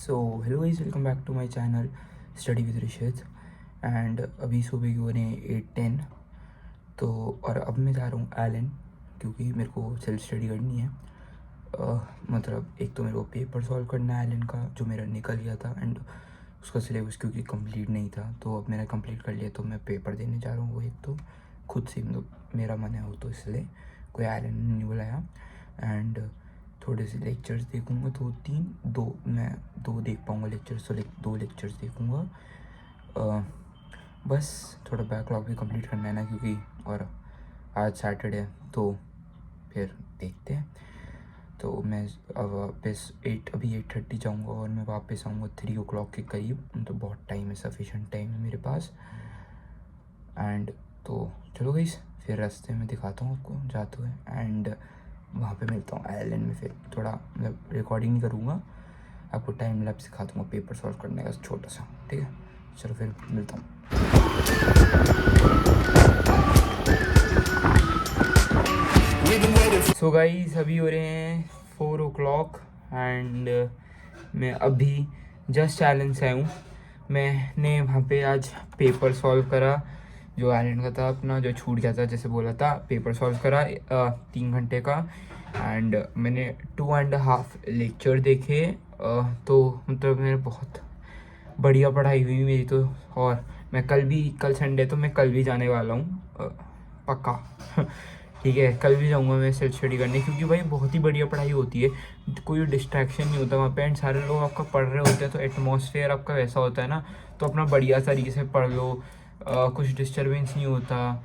So hello guys, welcome back to my channel study with Rishit. And अभी सुबह की हो रहे हैं 8:10। तो और अब मैं जा रहा हूँ एलन, क्योंकि मेरे को सेल्फ स्टडी करनी है। मतलब एक तो मेरे को पेपर सॉल्व करना है एलन का, जो मेरा निकल गया था, एंड उसका सिलेबस क्योंकि कंप्लीट नहीं था, तो अब मैंने कंप्लीट कर लिया, तो मैं पेपर देने जा रहा हूँ। वो एक तो खुद से मतलब मेरा मन है वो, तो इसलिए कोई एलन ने नहीं बुलाया। एंड थोड़े से लेक्चर्स देखूंगा, मैं दो देख पाऊँगा लेक्चर्स, तो 2 लेक्चर्स देखूंगा। बस थोड़ा बैकलॉग भी कंप्लीट करना है ना, क्योंकि और आज सैटरडे है, तो फिर देखते हैं। तो मैं अब वापस 8:30 जाऊंगा और मैं वापस आऊँगा 3 o'clock के करीब। तो बहुत टाइम है, सफिशेंट टाइम है मेरे पास। एंड तो चलो गाइस, फिर रास्ते में दिखाता हूँ आपको जाते हुए, एंड वहाँ पे मिलता हूँ आइलैंड में। फिर थोड़ा मतलब रिकॉर्डिंग नहीं करूँगा, आपको टाइम लैप्स सिखा दूँगा पेपर सॉल्व करने का छोटा सा, ठीक है। चलो फिर मिलता हूँ। सो गाइस, अभी हो रहे हैं 4 o'clock एंड मैं अभी जस्ट आइलैंड से आया हूँ। मैंने वहाँ पे आज पेपर सॉल्व करा, जो आइलैंड का था अपना, जो छूट गया था, जैसे बोला था। पेपर सॉल्व करा 3 घंटे का, एंड मैंने 2.5 लेक्चर देखे। तो मतलब मेरे बहुत बढ़िया पढ़ाई हुई मेरी तो। और मैं कल संडे, तो मैं कल भी जाने वाला हूँ पक्का। ठीक है, कल भी जाऊँगा मैं सेल्फ स्टडी करने, क्योंकि भाई बहुत ही बढ़िया पढ़ाई होती है, कोई डिस्ट्रैक्शन नहीं होता वहाँ पे, एंड सारे लोग आपका पढ़ रहे होते हैं, तो एटमॉस्फेयर आपका वैसा होता है ना, तो अपना बढ़िया तरीके से पढ़ लो, कुछ डिस्टर्बेंस नहीं होता,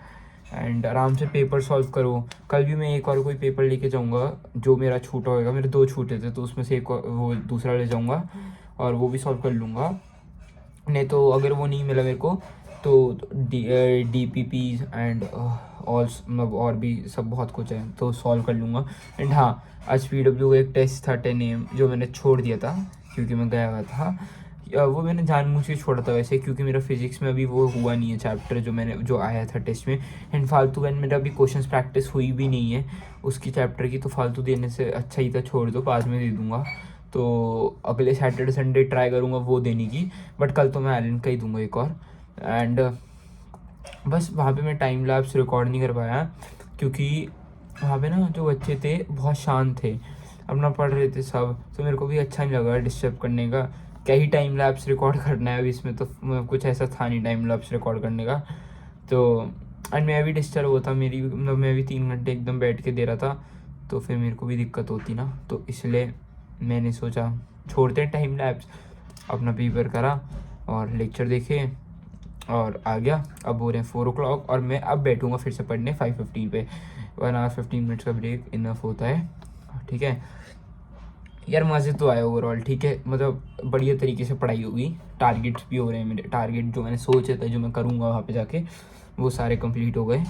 एंड आराम से पेपर सॉल्व करो। कल भी मैं एक और कोई पेपर लेके जाऊँगा, जो मेरा छूटा होएगा, मेरे 2 छूटे थे, तो उसमें से एक वो दूसरा ले जाऊँगा और वो भी सॉल्व कर लूँगा। नहीं तो अगर वो नहीं मिला मेरे को, तो DPP एंड ऑल मतलब और भी सब बहुत कुछ है, तो सॉल्व कर लूँगा। एंड हाँ, आज PW का एक टेस्ट था 10 AM, जो मैंने छोड़ दिया था क्योंकि मैं गया हुआ था। वो मैंने जानबूझ के छोड़ा था वैसे, क्योंकि मेरा फिजिक्स में अभी वो हुआ नहीं है चैप्टर, जो आया था टेस्ट में। एंड फालतू में मेरा अभी क्वेश्चंस प्रैक्टिस हुई भी नहीं है उसकी चैप्टर की, तो फालतू देने से अच्छा ही था छोड़ दो, बाद में दे दूँगा। तो अगले सैटरडे संडे ट्राई करूँगा वो देने की, बट कल तो मैं आइलैंड का ही दूँगा एक और। एंड बस वहाँ पे मैं टाइम लैप्स रिकॉर्ड नहीं कर पाया, क्योंकि वहाँ पे ना जो बच्चे थे बहुत शांत थे, अपना पढ़ रहे थे सब, तो मेरे को भी अच्छा नहीं लगा डिस्टर्ब करने का। क्या ही टाइम लैप्स रिकॉर्ड करना है अभी इसमें, तो कुछ ऐसा था नहीं टाइम लैप्स रिकॉर्ड करने का। तो एंड मैं भी डिस्टर्ब होता, मेरी मतलब मैं भी 3 घंटे एकदम बैठ के दे रहा था, तो फिर मेरे को भी दिक्कत होती ना, तो इसलिए मैंने सोचा छोड़ते हैं टाइम लैप्स। अपना पेपर करा और लेक्चर देखे और आ गया। अब हो रहे हैं 4 o'clock और मैं अब बैठूंगा फिर से पढ़ने 5:15 पे। 1 hour 15 मिनट्स का ब्रेक इनफ होता है, ठीक है यार। मज़े तो आए ओवरऑल, ठीक है, मतलब बढ़िया तरीके से पढ़ाई होगी। टारगेट्स भी हो रहे हैं मेरे, टारगेट जो मैंने सोचे थे, जो मैं करूँगा वहाँ पे जाके, वो सारे कंप्लीट हो गए।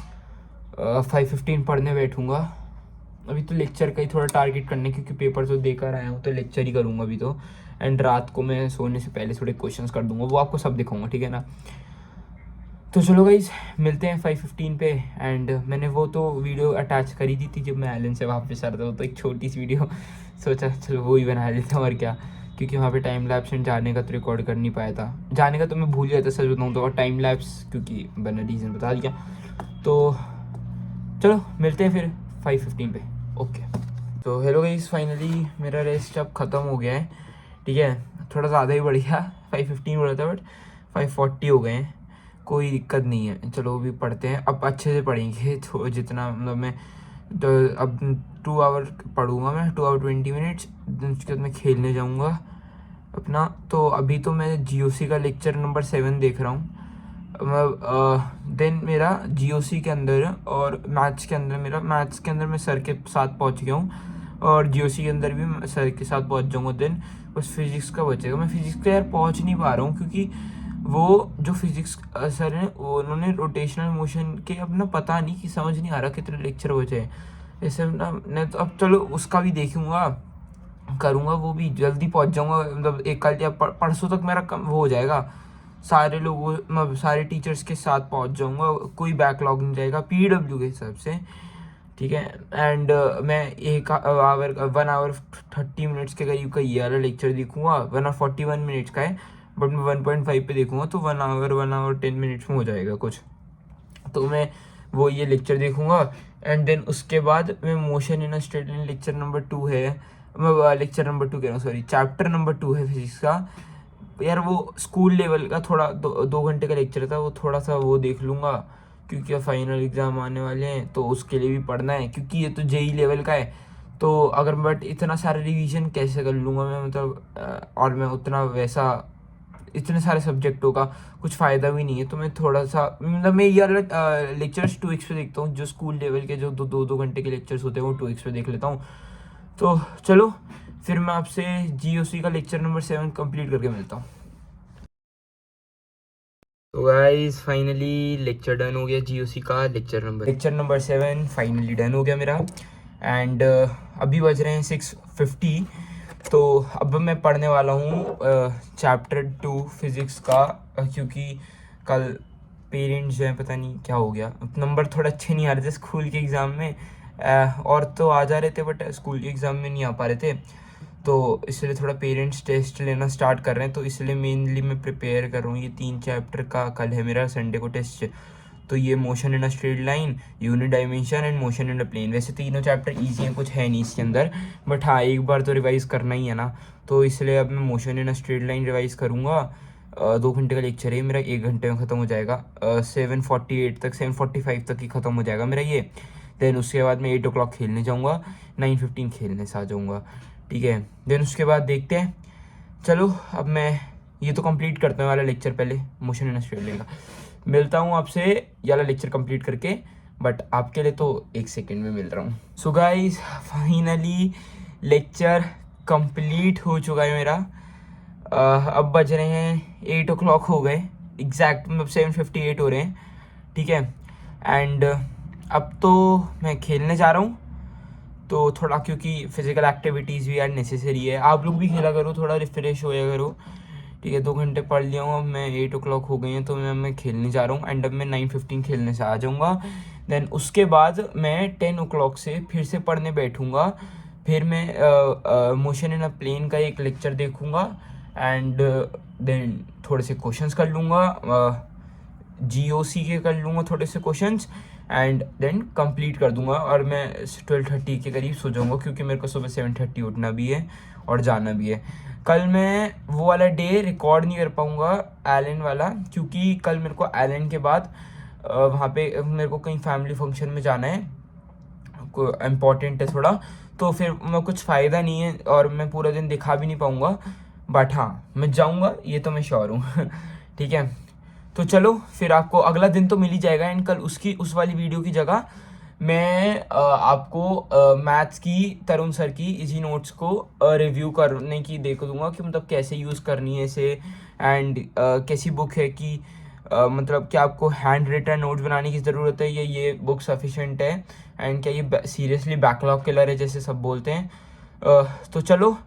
5:15 पढ़ने बैठूँगा। अभी तो लेक्चर का ही थोड़ा टारगेट करने, क्योंकि पेपर तो देकर आया हूँ, तो लेक्चर ही करूँगा अभी तो। एंड रात को मैं सोने से पहले थोड़े क्वेश्चंस कर दूँगा, वो आपको सब दिखाऊँगा, ठीक है ना। तो चलो गाइस, मिलते हैं 5:15 पे। एंड मैंने वो तो वीडियो अटैच करी दी थी जब मैं आइलैंड से वापस आ रहा था, तो एक छोटी सी वीडियो सोचा चलो वो ही बना लेता हूँ, और क्या, क्योंकि वहाँ पे टाइम लैप्स एंड जाने का तो रिकॉर्ड कर नहीं पाया था। जाने का तो मैं भूल गया था सच बताऊँ तो, और टाइम लैप्स क्योंकि मैंने रीज़न बता दिया। तो चलो मिलते हैं फिर 5:15 पे, ओके। तो हेलो गाइस, फाइनली मेरा रेस्ट अब ख़त्म हो गया है, ठीक है। थोड़ा ज़्यादा ही बढ़ गया, 5:15 बोला था बट 5:40 हो गए हैं, कोई दिक्कत नहीं है। चलो भी पढ़ते हैं, अब अच्छे से पढ़ेंगे, तो जितना मतलब मैं तो अब 2 आवर पढ़ूंगा मैं, 2 hour 20 minutes। उसके बाद मैं खेलने जाऊंगा अपना। तो अभी तो मैं GOC का लेक्चर नंबर 7 देख रहा हूँ। देन मेरा GOC के अंदर और मैथ्स के अंदर मैं सर के साथ पहुँच गया हूँ, और GOC के अंदर भी मैं सर के साथ पहुँच जाऊँगा। देन बस फिजिक्स का बचेगा। मैं फिजिक्स का यार पहुँच नहीं पा रहा हूँ, क्योंकि वो जो फिजिक्स सर हैं उन्होंने रोटेशनल मोशन के अपना पता नहीं, कि समझ नहीं आ रहा कितने लेक्चर बचे हैं ऐसे ना। मैं तो अब चलो उसका भी देखूँगा, करूँगा, वो भी जल्दी पहुँच जाऊँगा, मतलब एक कल या परसों तक मेरा वो हो जाएगा। सारे लोगों मतलब सारे टीचर्स के साथ पहुँच जाऊँगा, कोई बैकलॉग नहीं रहेगा PW के हिसाब से, ठीक है। एंड मैं 1 आवर 30 मिनट्स के करीब का ये वाला लेक्चर देखूंगा। 1 आवर 41 मिनट्स का है, बट मैं 1.5 पे देखूंगा, तो 1 आवर 10 मिनट्स में हो जाएगा कुछ। तो मैं वो ये लेक्चर देखूंगा। एंड देन उसके बाद मैं motion in a straight line lecture number 2 है, मैं लेक्चर नंबर 2 कह रहा हूँ, सॉरी, चैप्टर नंबर 2 है फिजिक्स का। यार वो स्कूल लेवल का थोड़ा 2 घंटे का लेक्चर था, वो थोड़ा सा वो देख लूँगा, क्योंकि अब फाइनल एग्ज़ाम आने वाले हैं तो उसके लिए भी पढ़ना है, क्योंकि ये तो जेई लेवल का है। तो अगर बट इतना सारा रिवीजन कैसे कर लूँगा मैं, मतलब और मैं उतना वैसा इतने सारे सब्जेक्टों का कुछ फ़ायदा भी नहीं है। तो मैं थोड़ा सा, मतलब मैं ये वाला लेक्चर्स 2x पे देखता हूँ, जो स्कूल लेवल के जो 2-2 घंटे के लेक्चर्स होते हैं वो 2x पे देख लेता हूँ। तो चलो फिर मैं आपसे GOC का लेक्चर नंबर 7 कंप्लीट करके मिलता हूँ। तो गाइस फाइनली लेक्चर डन हो गया, GOC का लेक्चर नंबर 7 फाइनली डन हो गया मेरा। एंड अभी बज रहे हैं 6:50। तो अब मैं पढ़ने वाला हूँ चैप्टर 2 फिज़िक्स का, क्योंकि कल पेरेंट्स जो हैं, पता नहीं क्या हो गया, नंबर थोड़ा अच्छे नहीं आ रहे थे स्कूल के एग्ज़ाम में। और तो आ जा रहे थे, बट स्कूल के एग्ज़ाम में नहीं आ पा रहे थे, तो इसलिए थोड़ा पेरेंट्स टेस्ट लेना स्टार्ट कर रहे हैं। तो इसलिए मेनली मैं प्रिपेयर कर रहा हूँ, ये 3 चैप्टर का कल है मेरा संडे को टेस्ट। तो ये motion in a straight line, unit dimension and motion in a plane, वैसे तीनों चैप्टर ईजी हैं, कुछ है नहीं इसके अंदर, बट हाँ एक बार तो रिवाइज़ करना ही है ना। तो इसलिए अब मैं motion in a straight line revise करूँगा। 2 घंटे का लेक्चर है मेरा, 1 घंटे में ख़त्म हो जाएगा। 7:45 तक ही ख़त्म हो जाएगा मेरा ये। देन उसके बाद मैं 8 o'clock खेलने जाऊँगा, 9:15 खेलने से आ जाऊँगा, ठीक है। देन उसके बाद देखते हैं। चलो अब मैं ये तो कंप्लीट करता हूँ वाला लेक्चर पहले, मोशन इन स्ट्रेट लाइन का। मिलता हूँ आपसे ये वाला लेक्चर कंप्लीट करके, बट आपके लिए तो 1 सेकेंड में मिल रहा हूँ। So guys finally lecture complete हो चुका है मेरा। अब बज रहे हैं 8 o'clock हो गए एग्जैक्ट, मतलब 7:58 हो रहे हैं, ठीक है। एंड अब तो मैं खेलने जा रहा हूँ, तो थोड़ा क्योंकि फिजिकल एक्टिविटीज़ भी यार नेसेसरी है, आप लोग भी खेला करो, थोड़ा रिफ्रेश होया करो, ठीक है। 2 घंटे पढ़ लिया हूँ, अब मैं 8 o'clock हो गई हैं, तो मैं खेलने जा रहा हूँ। एंड अब मैं 9:15 खेलने से आ जाऊँगा। देन उसके बाद मैं 10 o'clock से फिर से पढ़ने बैठूँगा। फिर मैं मोशन इन अ प्लेन का एक लेक्चर देखूँगा। एंड देन थोड़े से क्वेश्चंस कर लूँगा, GOC के कर लूँगा थोड़े से क्वेश्चंस, एंड देन कंप्लीट कर दूंगा। और मैं 12:30 के करीब सो जाऊँगा, क्योंकि मेरे को सुबह 7:30 उठना भी है और जाना भी है। कल मैं वो वाला डे रिकॉर्ड नहीं कर पाऊँगा एलन वाला, क्योंकि कल मेरे को एलन के बाद वहाँ पे मेरे को कहीं फैमिली फंक्शन में जाना है, इम्पॉर्टेंट है थोड़ा, तो फिर मैं कुछ फ़ायदा नहीं है और मैं पूरा दिन दिखा भी नहीं पाऊँगा। बट हाँ मैं जाऊँगा, ये तो मैं श्योर हूँ ठीक है। तो चलो फिर आपको अगला दिन तो मिल ही जाएगा। एंड कल उसकी उस वाली वीडियो की जगह मैं आपको मैथ्स की तरुण सर की इजी नोट्स को रिव्यू करने की देख दूंगा, कि मतलब कैसे यूज़ करनी है इसे, एंड कैसी बुक है कि मतलब क्या आपको हैंड रिटन नोट्स बनाने की ज़रूरत है, ये बुक सफिशेंट है, एंड क्या ये सीरियसली बैकलॉग किलर है जैसे सब बोलते हैं। तो चलो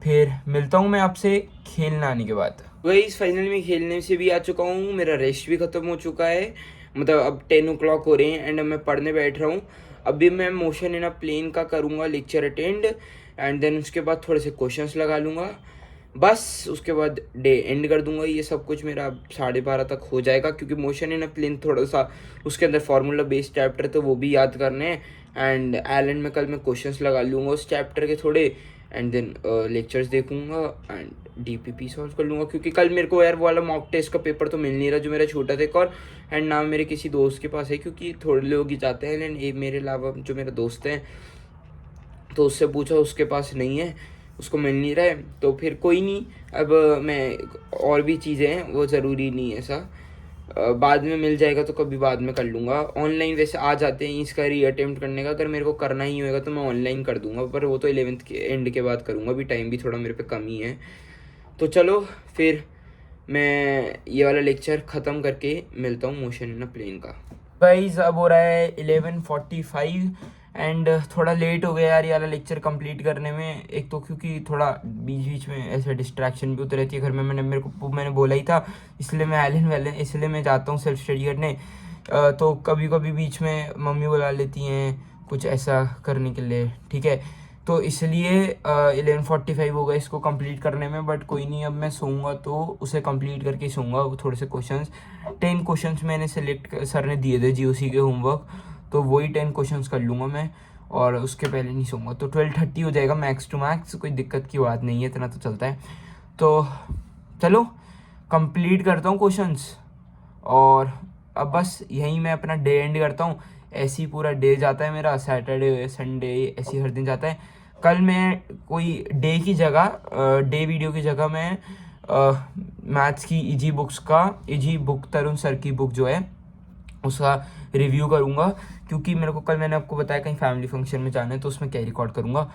फिर मिलता हूँ मैं आपसे खेलने आने के बाद। वही इस फाइनल में खेलने से भी आ चुका हूँ, मेरा रेस्ट भी ख़त्म हो चुका है, मतलब अब 10 o'clock हो रहे हैं। एंड अब मैं पढ़ने बैठ रहा हूँ। अभी मैं मोशन इन अ प्लेन का करूँगा लेक्चर अटेंड, एंड देन उसके बाद थोड़े से क्वेश्चंस लगा लूँगा, बस उसके बाद डे एंड कर दूंगा। ये सब कुछ मेरा 12:30 तक हो जाएगा, क्योंकि मोशन इन अ प्लेन थोड़ा सा उसके अंदर फार्मूला बेस्ड चैप्टर, तो वो भी याद करने हैं। एंड एलन में कल मैं क्वेश्चंस लगा लूँगा उस चैप्टर के थोड़े, एंड देन लेक्चर्स देखूंगा एंड DPP सॉल्व कर लूँगा, क्योंकि कल मेरे को यार वो वाला मॉक टेस्ट का पेपर तो मिल नहीं रहा जो मेरा छोटा था एक और, एंड ना मेरे किसी दोस्त के पास है, क्योंकि थोड़े लोग ही जाते हैं। एंड मेरे अलावा जो मेरा दोस्त है, तो उससे पूछा, उसके पास नहीं है, उसको मिल नहीं रहा है। तो फिर कोई नहीं, अब मैं और भी चीज़ें हैं, वो ज़रूरी नहीं है ऐसा, बाद में मिल जाएगा तो कभी बाद में कर लूँगा। ऑनलाइन वैसे आ जाते हैं इसका री-अटेम्प्ट करने का, अगर मेरे को करना ही होएगा तो मैं ऑनलाइन कर दूँगा, पर वो तो 11th के एंड के बाद करूँगा, अभी टाइम भी थोड़ा मेरे पे कम ही है। तो चलो फिर मैं ये वाला लेक्चर ख़त्म करके मिलता हूँ मोशन इन अ प्लेन का। गाइस अब हो रहा है 11:45 एंड थोड़ा लेट हो गया यार ये वाला लेक्चर कंप्लीट करने में। एक तो क्योंकि थोड़ा बीच बीच में ऐसे डिस्ट्रैक्शन भी होती रहती है घर में, मैंने बोला ही था, इसलिए मैं इसलिए मैं जाता हूँ सेल्फ स्टडी करने। तो कभी कभी बीच में मम्मी बुला लेती हैं, कुछ ऐसा करने के लिए, ठीक है। तो इसलिए 11:45 हो गया इसको कंप्लीट करने में, बट कोई नहीं, अब मैं सोऊंगा तो उसे कंप्लीट करके सोऊंगा। थोड़े से क्वेश्चंस 10 क्वेश्चंस मैंने सेलेक्ट, सर ने दिए थे जीओसी के होमवर्क, तो वही 10 क्वेश्चंस कर लूँगा मैं, और उसके पहले नहीं सोऊंगा। तो 12:30 हो जाएगा मैक्स टू मैक्स, कोई दिक्कत की बात नहीं है, इतना तो चलता है। तो चलो कंप्लीट करता हूँ क्वेश्चंस, और अब बस यहीं मैं अपना डे एंड करता हूँ। ऐसे ही पूरा डे जाता है मेरा, सैटरडे संडे ऐसे ही हर दिन जाता है। कल मैं कोई डे की जगह, डे वीडियो की जगह मैं मैथ्स की इजी बुक्स का, इजी बुक तरुण सर की बुक जो है उसका रिव्यू करूँगा, क्योंकि मेरे को कल, मैंने आपको बताया, कहीं फैमिली फंक्शन में जाना है, तो उसमें क्या रिकॉर्ड करूँगा।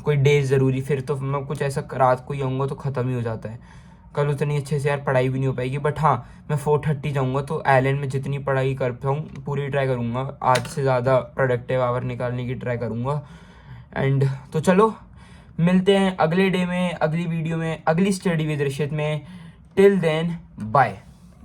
कोई डेज ज़रूरी, फिर तो मैं कुछ ऐसा रात को ही आऊँगा तो ख़त्म ही हो जाता है। कल उतनी अच्छे से यार पढ़ाई भी नहीं हो पाएगी, बट हाँ मैं 4:30 जाऊँगा, तो एलन में जितनी पढ़ाई कर पाऊँ पूरी ट्राई करूँगा, आज से ज़्यादा प्रोडक्टिव आवर निकालने की ट्राई करूँगा। एंड तो चलो मिलते हैं अगले डे में, अगली वीडियो में, अगली स्टडी विद ऋषित में। Till then bye.